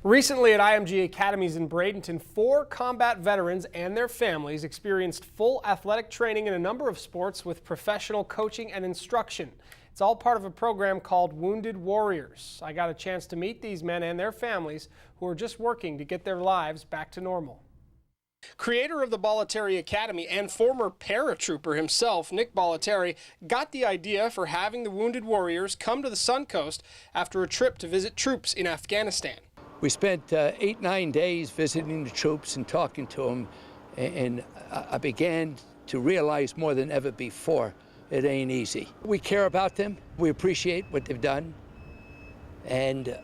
Recently at IMG academies in Bradenton, 4 combat veterans and their families experienced full athletic training in a number of sports with professional coaching and instruction. It's all part of a program called Wounded Warriors. I got a chance to meet these men and their families who are just working to get their lives back to normal. Creator of the Bollettieri Academy and former paratrooper himself, Nick Bollettieri, got the idea for having the Wounded Warriors come to the Suncoast after a trip to visit troops in Afghanistan. We spent 8-9 days visiting the troops and talking to them, and I began to realize more than ever before, it ain't easy. We care about them, we appreciate what they've done, and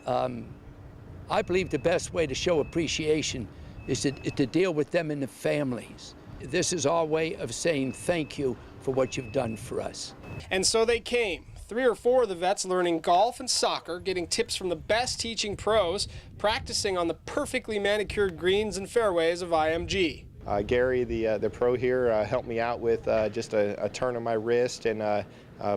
I believe the best way to show appreciation is to deal with them and the families. This is our way of saying thank you for what you've done for us. And so they came. 3 or 4 of the vets learning golf and soccer, getting tips from the best teaching pros, practicing on the perfectly manicured greens and fairways of IMG. Gary, the pro here, helped me out with just a turn of my wrist and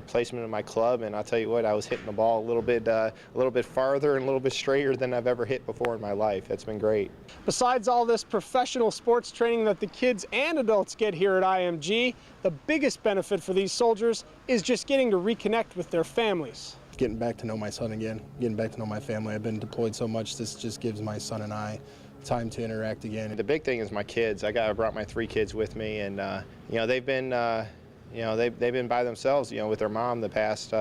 placement of my club, and I'll tell you what, I was hitting the ball a little bit farther and a little bit straighter than I've ever hit before in my life. It's been great. Besides all this professional sports training that the kids and adults get here at IMG, the biggest benefit for these soldiers is just getting to reconnect with their families. Getting back to know my son again, getting back to know my family. I've been deployed so much, this just gives my son and I time to interact again. The big thing is my kids. I brought my 3 kids with me, and you know, they've been they've been by themselves, with their mom the past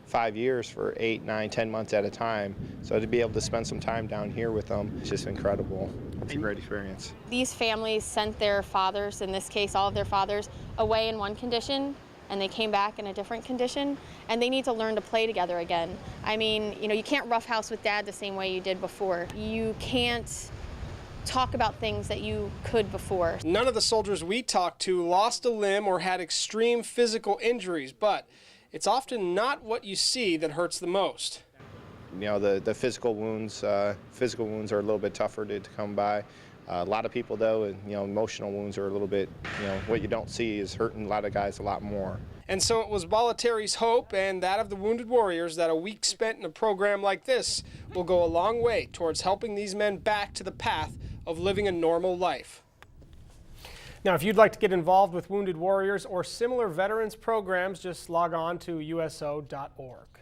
5 years for 8, 9, 10 months at a time. So to be able to spend some time down here with them, it's just incredible. It's a great experience. These families sent their fathers, in this case all of their fathers, away in one condition, and they came back in a different condition, and they need to learn to play together again. I mean, you can't roughhouse with dad the same way you did before. You can't talk about things that you could before. None of the soldiers we talked to lost a limb or had extreme physical injuries, but it's often not what you see that hurts the most. The physical wounds are a little bit tougher to come by. A lot of people, though, emotional wounds are a little bit, what you don't see is hurting a lot of guys a lot more. And so it was Bollettieri's hope and that of the Wounded Warriors that a week spent in a program like this will go a long way towards helping these men back to the path of living a normal life. Now, if you'd like to get involved with Wounded Warriors or similar veterans programs, just log on to uso.org.